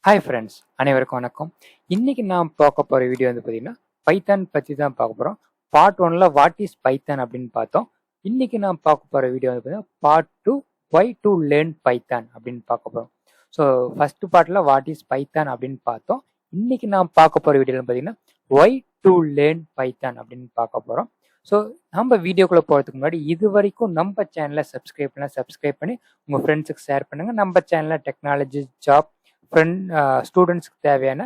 Hi friends, அனைவருக்கும் வணக்கம். இன்னைக்கு நான் பார்க்க போகிற வீடியோ வந்து பார்த்தீங்கன்னா பைத்தான் பற்றி தான் பார்க்க போகிறோம். பார்ட் 1ல் வாட் இஸ் பைத்தான் அப்படின்னு பார்த்தோம். இன்னைக்கு நான் பார்க்க போகிற வீடியோ வந்து பார்த்தீங்கன்னா part 2 why to learn Python அப்படின்னு பார்க்க போகிறோம். ஸோ ஃபர்ஸ்ட் பார்ட்டில் வாட் இஸ் பைத்தான் அப்படின்னு பார்த்தோம். இன்னைக்கு நான் பார்க்க போகிற வீடியோ பார்த்தீங்கன்னா ஒய் டு லேர்ன் பைத்தான் அப்படின்னு பார்க்க போகிறோம். ஸோ நம்ம வீடியோக்குள்ளே போகிறதுக்கு முன்னாடி இது வரைக்கும் நம்ம சேனலை சப்ஸ்கிரைப் பண்ணி உங்கள் ஃப்ரெண்ட்ஸுக்கு ஷேர் பண்ணுங்கள். நம்ம சேனலில் டெக்னாலஜி, ஜாப், ஸ்டூடெண்ட்ஸ்க்கு தேவையான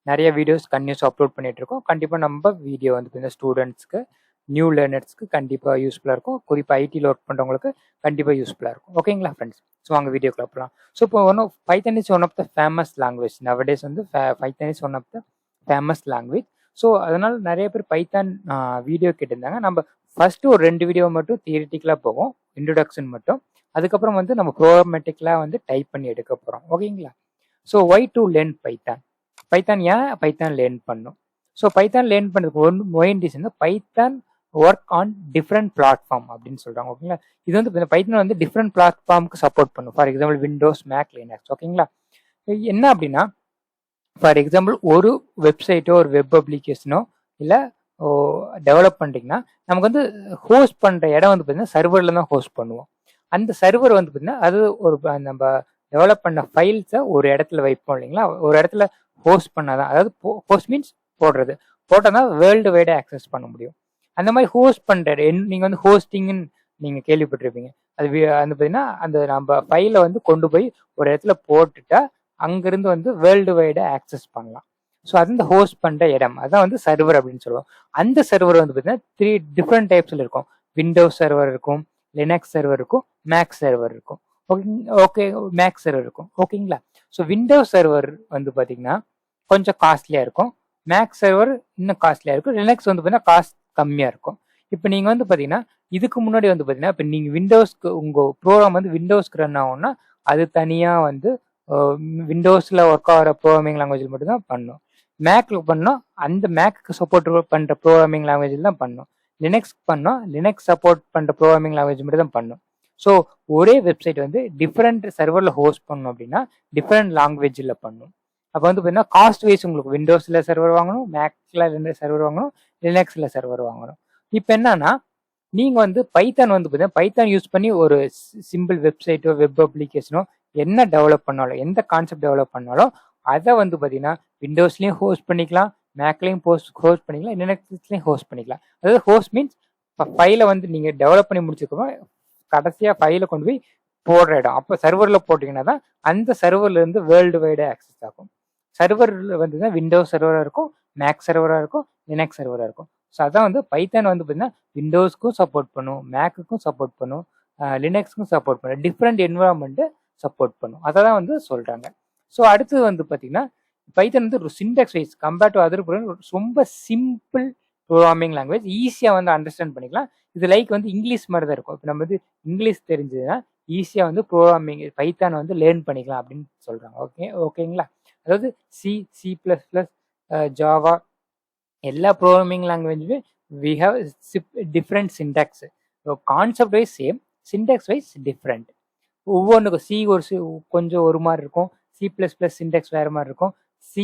நிறைய வீடியோஸ் கன்யூஸ் அப்லோட் பண்ணிட்டு இருக்கோம். கண்டிப்பாக நம்ம வீடியோ வந்து பார்த்தீங்கன்னா ஸ்டூடெண்ட்ஸ்க்கு, நியூ லேர்னர்ஸ்க்கு கண்டிப்பாக யூஸ்ஃபுல்லாக இருக்கும். குறிப்பாக ஐடியில் ஒர்க் பண்ணுறவங்களுக்கு கண்டிப்பாக யூஸ்ஃபுல்லாக இருக்கும். ஓகேங்களா ஃப்ரெண்ட்ஸ்? ஸோ அங்கே வீடியோக்குள்ள போகலாம். ஸோ இப்போ Python is one of the famous language. Nowadays வந்து Python is one of the famous language. So அதனால் நிறைய பேர் பைத்தான் வீடியோ கேட்டிருந்தாங்க. நம்ம ஃபர்ஸ்ட்டு ஒரு 2 வீடியோ மட்டும் தியரிட்டிக்கலாக போவோம், இன்ட்ரொடக்ஷன் மட்டும். அதுக்கப்புறம் வந்து நம்ம ப்ரோக்ராமேட்டிக்கலாக வந்து டைப் பண்ணி எடுக்க போகிறோம். ஓகேங்களா? So why to learn Python. Python ஏன் பைத்தான் லேர்ன் பண்ணும்? ஸோ பைத்தான் லேர்ன் பண்ணுறதுக்கு main reason Python work on different platform அப்படின்னு சொல்கிறாங்க. ஓகேங்களா? இது வந்து பைத்தான் வந்து டிஃப்ரெண்ட் பிளாட்ஃபார்முக்கு சப்போர்ட் பண்ணும். For example Windows, Mac, Linux. ஓகேங்களா? என்ன அப்படின்னா, ஃபார் எக்ஸாம்பிள் ஒரு வெப்சைட்டோ ஒரு வெப் அப்ளிகேஷனோ இல்லை டெவலப் பண்ணுறீங்கன்னா நமக்கு வந்து ஹோஸ்ட் பண்ணுற இடம் வந்து பார்த்தீங்கன்னா சர்வரில் தான் ஹோஸ்ட் பண்ணுவோம். அந்த சர்வர் வந்து பார்த்தீங்கன்னா அது ஒரு நம்ம டெவலப் பண்ண ஃபைல்ஸை ஒரு இடத்துல வைப்போம் இல்லைங்களா? ஒரு இடத்துல ஹோஸ்ட் பண்ணாதான், அதாவது ஹோஸ்ட் மீன்ஸ் போட்டால் தான் வேர்ல்டு வைடாக ஆக்சஸ் பண்ண முடியும். அந்த மாதிரி ஹோஸ்ட் பண்ணுற நீங்கள் வந்து ஹோஸ்டிங்னு நீங்கள் கேள்விப்பட்டிருப்பீங்க. அது வந்து பார்த்தீங்கன்னா அந்த நம்ம ஃபைலை வந்து கொண்டு போய் ஒரு இடத்துல போட்டுட்டா அங்கேருந்து வந்து வேர்ல்டு வைடாக ஆக்சஸ் பண்ணலாம். ஸோ அது இந்த ஹோஸ்ட் பண்ணுற இடம், அதான் வந்து சர்வர் அப்படின்னு சொல்லுவோம். அந்த சர்வர் வந்து பார்த்தீங்கன்னா 3 டிஃப்ரெண்ட் டைப்ஸில் இருக்கும். விண்டோஸ் சர்வர் இருக்கும், லினக்ஸ் சர்வர் இருக்கும், மேக் சர்வர் இருக்கும். ஓகே, மேக் சர்வர் இருக்கும். ஓகேங்களா? ஸோ விண்டோஸ் சர்வர் வந்து பார்த்தீங்கன்னா கொஞ்சம் காஸ்ட்லியாக இருக்கும். மேக் சர்வர் இன்னும் காஸ்ட்லியாக இருக்கும். லினக்ஸ் வந்து பார்த்தீங்கன்னா காஸ்ட் கம்மியாக இருக்கும். இப்போ நீங்கள் வந்து பார்த்தீங்கன்னா இதுக்கு முன்னாடி வந்து பார்த்தீங்கன்னா இப்போ நீங்கள் விண்டோஸ்க்கு உங்கள் ப்ரோக்ராம் வந்து விண்டோஸ்க்கு ரன் ஆகும்னா அது தனியாக வந்து விண்டோஸில் ஒர்க் ஆகிற ப்ரோக்ராமிங் லாங்குவேஜில் மட்டும்தான் பண்ணும். மேக்கில் பண்ணோம், அந்த மேக்கு சப்போர்ட் பண்ணுற ப்ரோக்ராமிங் லாங்குவேஜில் தான் பண்ணும். லினக்ஸ்க்கு பண்ணோம், லினக்ஸ் சப்போர்ட் பண்ணுற ப்ரோக்ராமிங் லாங்குவேஜ் மட்டும் தான் பண்ணும். ஸோ ஒரே வெப்சைட் வந்து டிஃப்ரெண்ட் சர்வரில் ஹோஸ்ட் பண்ணணும் அப்படின்னா டிஃப்ரெண்ட் லாங்குவேஜில் பண்ணும். அப்போ வந்து பார்த்தீங்கன்னா காஸ்ட் வைஸ் உங்களுக்கு விண்டோஸில் சர்வர் வாங்கணும், மேக்கில் சர்வர் வாங்கணும், லினக்ஸில் சர்வர் வாங்கணும். இப்போ என்னன்னா நீங்கள் வந்து பைத்தான் வந்து பார்த்தீங்கன்னா பைத்தான் யூஸ் பண்ணி ஒரு சிம்பிள் வெப்சைட்டோ வெப் அப்ளிகேஷனோ என்ன டெவலப் பண்ணாலும், எந்த கான்செப்ட் டெவலப் பண்ணாலும் அதை வந்து பார்த்தீங்கன்னா விண்டோஸ்லேயும் ஹோஸ்ட் பண்ணிக்கலாம், மேக்லேயும் ஹோஸ்ட் பண்ணிக்கலாம், லினக்ஸ்லேயும் ஹோஸ்ட் பண்ணிக்கலாம். அதாவது ஹோஸ்ட் மீன்ஸ் ஃபைலை வந்து நீங்கள் டெவலப் பண்ணி முடிச்சுக்கோங்க, கடைசியாக ஃபைலை கொண்டு போய் போடுற இடம். அப்போ சர்வரில் போட்டிங்கன்னா தான் அந்த சர்வர்லேருந்து வேர்ல்டு வைடாக ஆக்சஸ் ஆகும். சர்வரில் வந்து தான் விண்டோஸ் சர்வராக இருக்கும், மேக் சர்வராக இருக்கும், லினக்ஸ் சர்வராக இருக்கும். ஸோ அதான் வந்து பைத்தான் வந்து பார்த்தீங்கன்னா விண்டோஸ்க்கும் சப்போர்ட் பண்ணும், மேக்குக்கும் சப்போர்ட் பண்ணும், லினக்ஸ்க்கும் சப்போர்ட் பண்ணும், டிஃப்ரெண்ட் என்வரான்மெண்ட்டை சப்போர்ட் பண்ணும். அதை தான் வந்து சொல்கிறாங்க. ஸோ அடுத்தது வந்து பார்த்தீங்கன்னா பைத்தான் வந்து syntax wise compared to other program ரொம்ப சிம்பிள் ப்ரோக்ராமிங் லாங்குவேஜ், ஈஸியாக வந்து அண்டர்ஸ்டாண்ட் பண்ணிக்கலாம். இது லைக் வந்து இங்கிலீஷ் மாதிரி தான் இருக்கும். இப்போ நம்ம வந்து இங்கிலீஷ் தெரிஞ்சதுன்னா ஈஸியாக வந்து ப்ரோக்ராமிங் பைத்தான் வந்து லேர்ன் பண்ணிக்கலாம் அப்படின்னு சொல்கிறாங்க. ஓகேங்களா? அதாவது C++, ஜாவா எல்லா ப்ரோக்ராமிங் லாங்குவேஜுமே we have different syntax. Concept wise same, syntax wise different. ஒவ்வொன்றுக்கும் கொஞ்சம் ஒரு மாதிரி இருக்கும், C++ சின்டாக்ஸ் வேறு மாதிரி இருக்கும், C#,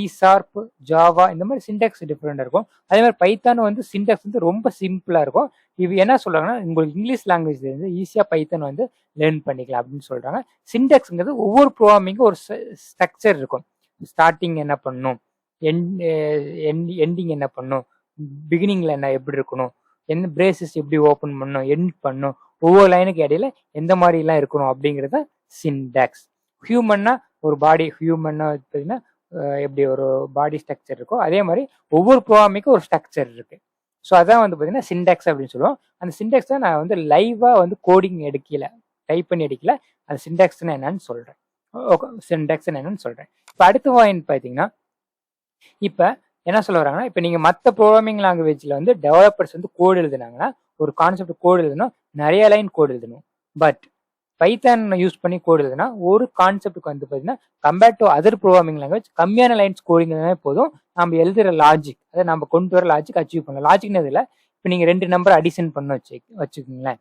ஜாவா இந்த மாதிரி சின்டாக்ஸ் டிஃப்ரெண்டாக இருக்கும். அதே மாதிரி பைத்தான் வந்து சின்டாக்ஸ் வந்து ரொம்ப சிம்பிளாக இருக்கும். இது என்ன சொல்கிறாங்கன்னா உங்களுக்கு இங்கிலீஷ் லாங்குவேஜ் வந்து ஈஸியாக பைத்தான் வந்து லேர்ன் பண்ணிக்கலாம் அப்படின்னு சொல்கிறாங்க. சின்டாக்ஸுங்கிறது ஒவ்வொரு ப்ரோக்ராமிங்கும் ஒரு ஸ்ட்ரக்சர் இருக்கும். ஸ்டார்டிங் என்ன பண்ணணும், எண்டிங் என்ன பண்ணணும், பிகினிங்கில் என்ன எப்படி இருக்கணும், என்ன பிரேசஸ் எப்படி ஓப்பன் பண்ணணும், எண்ட் பண்ணணும், ஒவ்வொரு லைனுக்கு இடையில எந்த மாதிரிலாம் இருக்கணும் அப்படிங்கிறத சின்டாக்ஸ். ஹியூமன்னா ஒரு பாடி, ஹியூமன்னா பார்த்தீங்கன்னா எப்படி ஒரு பாடி ஸ்ட்ரக்சர் இருக்கோ அதே மாதிரி ஒவ்வொரு ப்ரோக்ராமிங்கும் ஒரு ஸ்ட்ரக்சர் இருக்கு. ஸோ அதான் வந்து பார்த்தீங்கன்னா சின்டாக்ஸ் அப்படின்னு சொல்லுவோம். அந்த சின்டாக்ஸ் தான் நான் வந்து லைவாக வந்து கோடிங் எடுக்கல, டைப் பண்ணி எடுக்கல. அந்த சின்டாக்ஸ்னா என்னன்னு சொல்கிறேன். சின்டாக்ஸ் என்னன்னு சொல்கிறேன். இப்போ அடுத்த பாயிண்ட் பார்த்தீங்கன்னா இப்போ என்ன சொல்ல வராங்கன்னா, இப்போ நீங்கள் மற்ற ப்ரோக்ராமிங் லாங்குவேஜில் வந்து டெவலப்பர்ஸ் வந்து கோடு எழுதுனாங்கன்னா ஒரு கான்செப்ட் கோடு எழுதணும், நிறைய லைன் கோடு எழுதணும். பட் பைத்தான் யூஸ் பண்ணி கோடு எழுதுனா ஒரு கான்செப்டுக்கு வந்து பார்த்தீங்கன்னா compared to other programming language கம்மியான லைன்ஸ் கோடிங் போதும், நம்ம எழுதுகிற லாஜிக், அதை நம்ம கொண்டு வர லாஜிக் அச்சீவ் பண்ணலாம். லாஜிக்னு இதில் இப்போ நீங்கள் 2 நம்பர் அடிஷன் பண்ண வச்சுக்கோங்களேன்.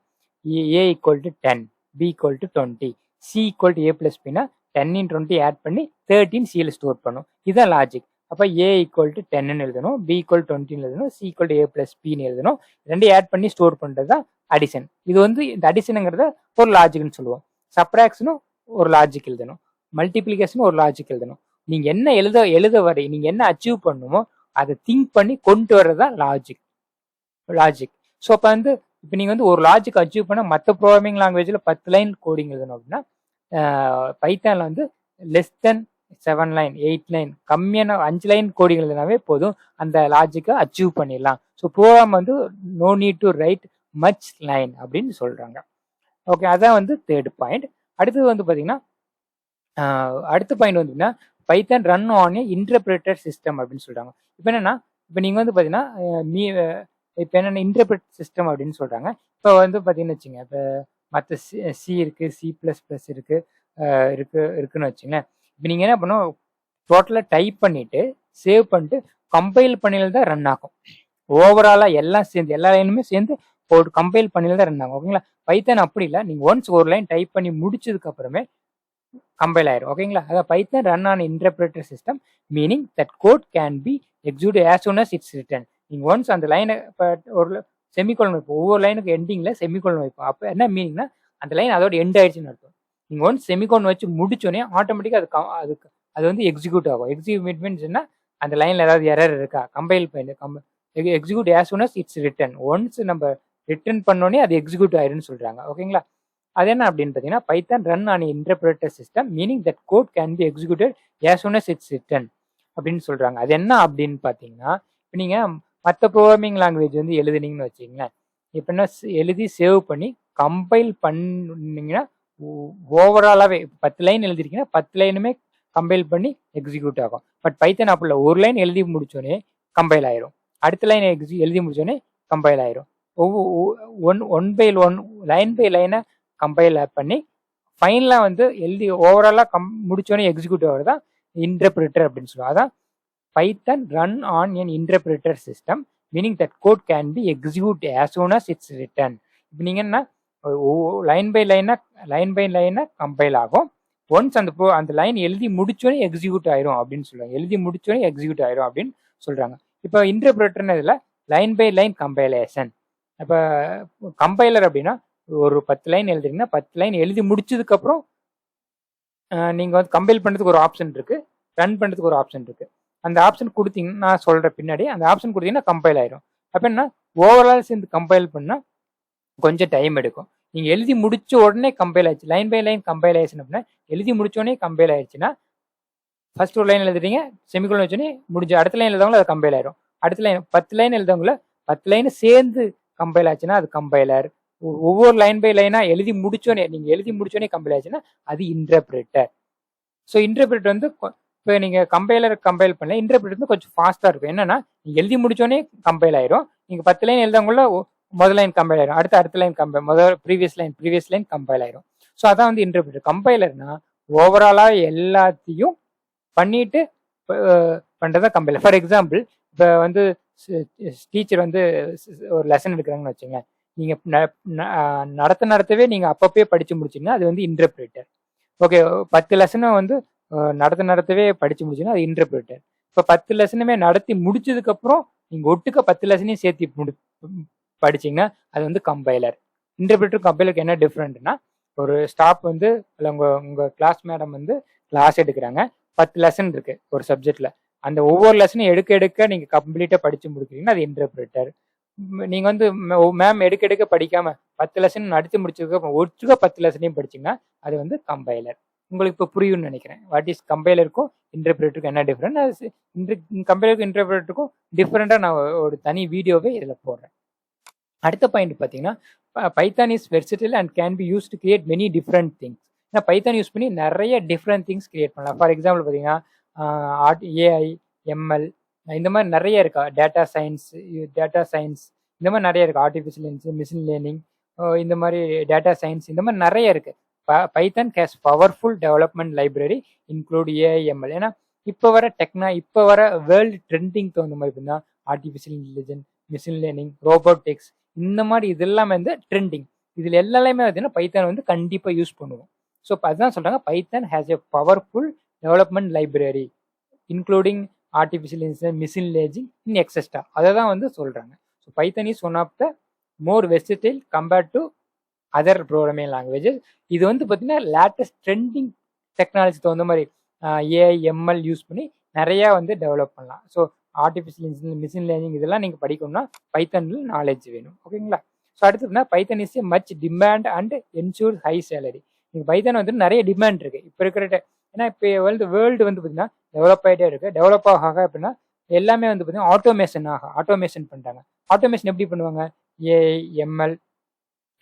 A = 10, B = 20, C = A + Bனா 10 in 20 add பண்ணி 13 சியில் ஸ்டோர் பண்ணும். இதுதான் லாஜிக். அப்போ ஏ ஈக்குவல் டு 10ன்னு எழுதணும், பி ஈக்குவல் 20ன்னு எழுதணும், C equal to A plus பின்னு எழுதணும். ரெண்டையும் ஆட் பண்ணி ஸ்டோர் பண்ணுறது தான் அடிஷன். இது வந்து இந்த அடிஷனுங்கிறத ஒரு லாஜிக்னு சொல்லுவோம். சப்ராக்ஷனும் ஒரு லாஜிக் எழுதணும், மல்டிப்ளிகேஷனும் ஒரு லாஜிக் எழுதணும். நீங்கள் என்ன எழுத வரை நீங்கள் என்ன அச்சீவ் பண்ணுமோ அதை திங்க் பண்ணி கொண்டு வர்றது தான் லாஜிக். ஸோ அப்போ வந்து இப்போ நீங்கள் வந்து ஒரு லாஜிக் அச்சீவ் பண்ண மற்ற ப்ரோக்ராமிங் லாங்குவேஜில் 10 லைன் கோடிங் எழுதணும் அப்படின்னா பைத்தானில் வந்து லெஸ் தென் 7 லைன் 8 லைன் கம்மியான 5 லைன் கோடிங் எழுதினாவே போதும், அந்த லாஜிக்கை அச்சீவ் பண்ணிடலாம். ஸோ ப்ரோக்ராம் வந்து no need to write much line அப்படின்னு சொல்கிறாங்க. ஓகே, அதான் வந்து தேர்ட் பாயிண்ட். அடுத்தது வந்து பார்த்தீங்கன்னா அடுத்த பாயிண்ட் வந்து Python run on a interpreter system அப்படின்னு சொல்கிறாங்க. இப்போ என்னன்னா இப்போ நீங்கள் வந்து பார்த்தீங்கன்னா இப்போ என்னென்ன இன்டர்பிரேட் சிஸ்டம் அப்படின்னு சொல்கிறாங்க. இப்போ வந்து பார்த்தீங்கன்னு வச்சுங்க, இப்போ மற்ற சி இருக்குது, C++ இருக்குன்னு வச்சுங்களேன். இப்போ நீங்கள் என்ன பண்ணணும், டோட்டலாக டைப் பண்ணிவிட்டு சேவ் பண்ணிட்டு கம்பைல் பண்ணியில் தான் ரன் ஆகும். ஓவராலாக எல்லாம் சேர்ந்து எல்லா லைனுமே சேர்ந்து ஒரு கம்பைல் பண்ணியில் தான் ரன் ஆகும். ஓகேங்களா? பைத்தான் அப்படி இல்லை, நீங்கள் ஒன்ஸ் ஒரு லைன் டைப் பண்ணி முடிச்சதுக்கு அப்புறமே கம்பைல் ஆயிரும். ஓகேங்களா? அதாவது Python run on interpreter system meaning that code can be execute as soon as it's written. நீங்கள் ஒன்ஸ் அந்த லைனை இப்போ ஒரு செமிகோலன் வைப்போம், ஒவ்வொரு லைனுக்கு எண்டிங்கில் செமிகோலன் வைப்போம். அப்போ என்ன மீனிங்னா அந்த லைன் அதோட எண்ட் ஆயிடுச்சுன்னு அர்த்தம். நீங்கள் ஒன்ஸ் செமிகோலன் வச்சு முடிச்சோடனே ஆட்டோமேட்டிக்காக அது வந்து எக்ஸிக்யூட் ஆகும். எக்ஸிக்யூட் மீன்ஸ்னா அந்த லைனில் ஏதாவது எரர் இருக்கா, கம்பைல் பண்ணி execute as soon as it's written. Once நம்ம ரிட்டர்ன் பண்ணோடனே அது எக்ஸிக்யூட் ஆயிருன்னு சொல்கிறாங்க. ஓகேங்களா? அது என்ன அப்படின்னு பார்த்தீங்கன்னா Python run on interpreter system meaning that code can be executed as soon as it's written அப்படின்னு சொல்கிறாங்க. அது என்ன அப்படின்னு பார்த்தீங்கன்னா, இப்போ நீங்கள் மற்ற ப்ரோக்ராமிங் லாங்குவேஜ் வந்து எழுதுனீங்கன்னு வச்சிங்களேன், இப்போ என்ன எழுதி சேவ் பண்ணி கம்பைல் பண்ணிங்கன்னா ஓவராலாகவே 10 லைன் எழுதிருக்கீங்கன்னா 10 லைனுமே கம்பைல் பண்ணி எக்ஸிக்யூட் ஆகும். பட் பைத்தான் அப்படி இல்லை, ஒரு லைன் எழுதி முடிச்சோடனே கம்பைல் ஆயிரும், அடுத்த லைன் எழுதி முடிச்சோடனே கம்பைல் ஆயிரும். ஒன் பை லைன் பை லைனை கம்பைல் பண்ணி ஃபைனலாக வந்து எழுதி ஓவராலாக முடிச்சோடனே எக்ஸிக்யூட் ஆகிறது தான் இன்டர்பிரேட்டர் அப்படின்னு சொல்லுவாங்க. அதான் Python run on an interpreter system meaning that code can be execute as soon as it's written. இப்போ நீங்கள் என்ன லைன் பை லைனாக கம்பைல் ஆகும், ஒன்ஸ் அந்த லைன் எழுதி முடிச்சோடனே எக்ஸிக்யூட் ஆயிரும் அப்படின்னு சொல்லுவாங்க. எழுதி முடிச்சோடனே எக்ஸிக்யூட் ஆயிரும் அப்படின்னு சொல்கிறாங்க. இப்போ இன்டர்பிரேட்டர்னு இதில் லைன் பை லைன் கம்பைலேஷன். இப்போ கம்பைலர் அப்படின்னா ஒரு 10 லைன் எழுதுறீங்கன்னா 10 லைன் எழுதி முடிச்சதுக்கப்புறம் நீங்கள் வந்து கம்பைல் பண்ணுறதுக்கு ஒரு ஆப்ஷன் இருக்குது, ரன் பண்ணுறதுக்கு ஒரு ஆப்ஷன் இருக்குது. அந்த ஆப்ஷன் கொடுத்தீங்கன்னா நான் சொல்கிற பின்னாடி அந்த ஆப்ஷன் கொடுத்தீங்கன்னா கம்பைல் ஆயிரும். அப்போ என்ன ஓவரால் சேர்ந்து கம்பைல் பண்ணால் கொஞ்சம் டைம் எடுக்கும். நீங்கள் எழுதி முடிச்ச உடனே கம்பைல் ஆயிடுச்சு, லைன் பை லைன் கம்பைல் ஆயிடுச்சுன்னு அப்படின்னா எழுதி முடிச்ச உடனே கம்பைல் ஆயிடுச்சுன்னா ஃபர்ஸ்ட் ஒரு லைன் எழுதுறீங்க செமிகோலன் வச்சோடனே முடிஞ்சு அடுத்த லைன் எழுதவங்களும் அது கம்பைல் ஆயிரும். அடுத்த லைன் 10 லைன் எழுதவங்கள 10 லைன் சேர்ந்து கம்பைல் ஆச்சுன்னா அது கம்பைலர். ஒவ்வொரு லைன் பை லைனாக எழுதி முடிச்சோடனே நீங்கள் எழுதி முடிச்சோடனே கம்பைல் ஆச்சுன்னா அது இன்டர்பிரேட்டர். ஸோ இன்டர்பிரேட்டர் வந்து இப்போ நீங்கள் கம்பைல் பண்ணல, இன்டர்பிரேட்டர் வந்து கொஞ்சம் ஃபாஸ்ட்டாக இருக்கும். என்னன்னா நீங்கள் எழுதி முடிச்சோடனே கம்பைல் ஆயிரும், நீங்கள் 10 லைன் எழுதவங்கள முதல் லைன் கம்பைல் ஆயிரும், அடுத்த லைன் ப்ரீவியஸ் லைன் கம்பைல் ஆயிரும். ஸோ அதான் வந்து இன்டர்பிரேட்டர். கம்பைலர்னா ஓவராலாக எல்லாத்தையும் பண்ணிட்டு பண்ணுறதா கம்பைலர். ஃபார் எக்ஸாம்பிள் இப்போ வந்து டீச்சர் வந்து ஒரு லெசன் எடுக்கிறாங்கன்னு வச்சுங்க, நீங்கள் நடத்தவே நீங்கள் அப்பப்பே படித்து முடிச்சிங்கன்னா அது வந்து இன்டர்பிரேட்டர். ஓகே, 10 லெசனும் வந்து நடத்தவே படித்து முடிச்சுன்னா அது இன்டர்பிரேட்டர். இப்போ 10 லெசனுமே நடத்தி முடிச்சதுக்கப்புறம் நீங்கள் ஒட்டுக்க 10 லெசனையும் சேர்த்து படிச்சிங்கன்னா அது வந்து கம்பைலர். இன்டர்பிரேட்டர் கம்பைலருக்கு என்ன டிஃப்ரெண்ட்னா, ஒரு ஸ்டாஃப் வந்து இல்லை உங்கள் கிளாஸ் மேடம் வந்து கிளாஸ் எடுக்கிறாங்க, 10 லெசன் இருக்குது ஒரு சப்ஜெக்டில், அந்த ஒவ்வொரு லெசனையும் எடுக்க நீங்கள் கம்ப்ளீட்டாக படித்து முடிக்கிறீங்கன்னா அது இன்டர்பிரேட்டர். நீங்கள் வந்து மேம் எடுக்க படிக்காமல் 10 லெசன் நடத்தி முடிச்சதுக்கு ஒட்டுக்க 10 லெசனையும் படிச்சிங்கன்னா அது வந்து கம்பைலர். உங்களுக்கு இப்போ புரியும்னு நினைக்கிறேன். வாட் இஸ் கம்பைலருக்கும் இன்டர்பிரேட்டருக்கும் என்ன டிஃப்ரெண்ட், கம்பைலருக்கும் இன்டர்பிரேட்டருக்கும் டிஃப்ரெண்ட்டாக நான் ஒரு தனி வீடியோவே இதில் போடுறேன். அடுத்த பாயிண்ட் பார்த்தீங்கன்னா Python is versatile and can be use to create many different things. ஏன்னா பைத்தான் யூஸ் பண்ணி நிறைய டிஃப்ரெண்ட் திங்ஸ் கிரியேட் பண்ணலாம். ஃபார் எக்ஸாம்பிள் பார்த்தீங்கன்னா AI, ML இந்த மாதிரி நிறைய இருக்கா, டேட்டா சயின்ஸ் இந்த மாதிரி நிறைய இருக்குது, ஆர்டிஃபிஷியல் இன்டெலிஜென்ஸ், மிஷின் லேர்னிங், இந்த மாதிரி டேட்டா சயின்ஸ் இந்த மாதிரி நிறைய இருக்குது. Python has powerful development library include AI, ML. ஏன்னா இப்போ வர வேர்ல்டு ட்ரெண்டிங் தகுந்த மாதிரி பார்த்தீங்கன்னா artificial intelligence, machine learning, robotics இந்த மாதிரி இதெல்லாம் வந்து ட்ரெண்டிங். இதில் எல்லாமே பார்த்தீங்கன்னா பைத்தான் வந்து கண்டிப்பாக யூஸ் பண்ணுவோம். ஸோ அதுதான் சொல்கிறாங்க Python has a powerful development library including artificial intelligence machine learning in etcetera அதை தான் வந்து சொல்கிறாங்க. So Python is one of the more versatile compared to other programming languages. இது வந்து பார்த்தீங்கன்னா லேட்டஸ்ட் ட்ரெண்டிங் டெக்னாலஜி தகுந்த மாதிரி ஏஐ எம்எல் யூஸ் பண்ணி நிறையா வந்து டெவலப் பண்ணலாம். So artificial intelligence machine learning இதெல்லாம் நீங்கள் படிக்கணும்னா பைத்தனில் நாலேஜ் வேணும். ஓகேங்களா? ஸோ அடுத்ததுனா Python is much demand and ensure high salary. நீங்கள் பைத்தன் வந்து நிறைய டிமாண்ட் இருக்குது இப்போ இருக்கிற ஏன்னா இப்போ வேர்ல்டு வந்து பார்த்தீங்கன்னா டெவலப் ஆகிட்டே இருக்குது. டெவலப் ஆக அப்படின்னா எல்லாமே வந்து பார்த்தீங்கன்னா ஆட்டோமேஷன் பண்ணுறாங்க. ஆட்டோமேஷன் எப்படி பண்ணுவாங்க? ஏஐ எம்எல்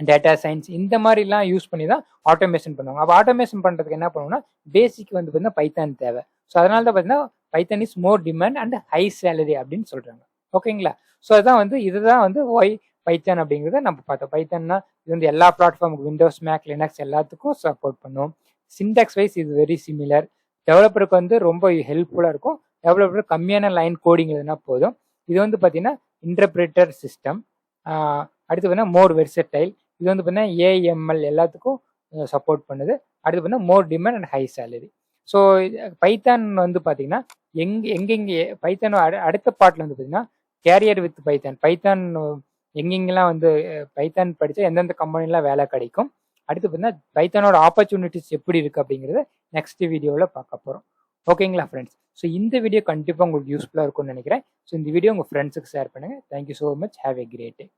டேட்டா சயின்ஸ் இந்த மாதிரிலாம் யூஸ் பண்ணி தான் ஆட்டோமேஷன் பண்ணுவாங்க. அப்போ ஆட்டோமேஷன் பண்ணுறதுக்கு என்ன பண்ணுவோம்னா பேசிக் வந்து பார்த்தீங்கன்னா பைத்தான் தேவை. ஸோ அதனால தான் பார்த்தீங்கன்னா Python is more demand and high salary அப்படின்னு சொல்கிறாங்க. ஓகேங்களா? ஸோ அதான் வந்து இதுதான் வந்து ஒய் பைத்தன் அப்படிங்கிறத நம்ம பார்த்தோம். பைத்தன்னா இது வந்து எல்லா பிளாட்ஃபார்முக்கு விண்டோஸ் மேக் லினக்ஸ் எல்லாத்துக்கும் சப்போர்ட் பண்ணும். சின்டாக்ஸ் வைஸ் இது வெரி சிமிலர். டெவலப்பருக்கு வந்து ரொம்ப ஹெல்ப்ஃபுல்லாக இருக்கும். டெவலப்பர் கம்மியான லைன் கோடிங் எழுதுனா போதும். இது வந்து பார்த்தீங்கன்னா இன்டர்பிரேட்டர் சிஸ்டம். அடுத்து பார்த்தீங்கன்னா மோர் வெர்சடைல். இது வந்து பார்த்தீங்கன்னா ஏஎம்எல் எல்லாத்துக்கும் சப்போர்ட் பண்ணுது. அடுத்து பார்த்தீங்கன்னா more demand and high salary. So Python வந்து பார்த்தீங்கன்னா எங்கெங்கே பைத்தான் அடுத்த பாட்டில் வந்து பார்த்தீங்கன்னா கேரியர் வித் பைத்தான் எங்கெங்கெல்லாம் வந்து பைத்தான் படித்தா எந்தெந்த கம்பெனிலாம் வேலை கிடைக்கும், அடுத்து பார்த்தீங்கன்னா பைத்தானோட ஆப்பர்ச்சுனிட்டிஸ் எப்படி இருக்குது அப்படிங்கிறத நெக்ஸ்ட் வீடியோவில் பார்க்க போகிறோம். ஓகேங்களா ஃப்ரெண்ட்ஸ்? ஸோ இந்த வீடியோ கண்டிப்பாக உங்களுக்கு யூஸ்ஃபுல்லாக இருக்கும்னு நினைக்கிறேன். ஸோ இந்த வீடியோ உங்கள் ஃப்ரெண்ட்ஸுக்கு ஷேர் பண்ணுங்கள். Thank you so much. Have a great day.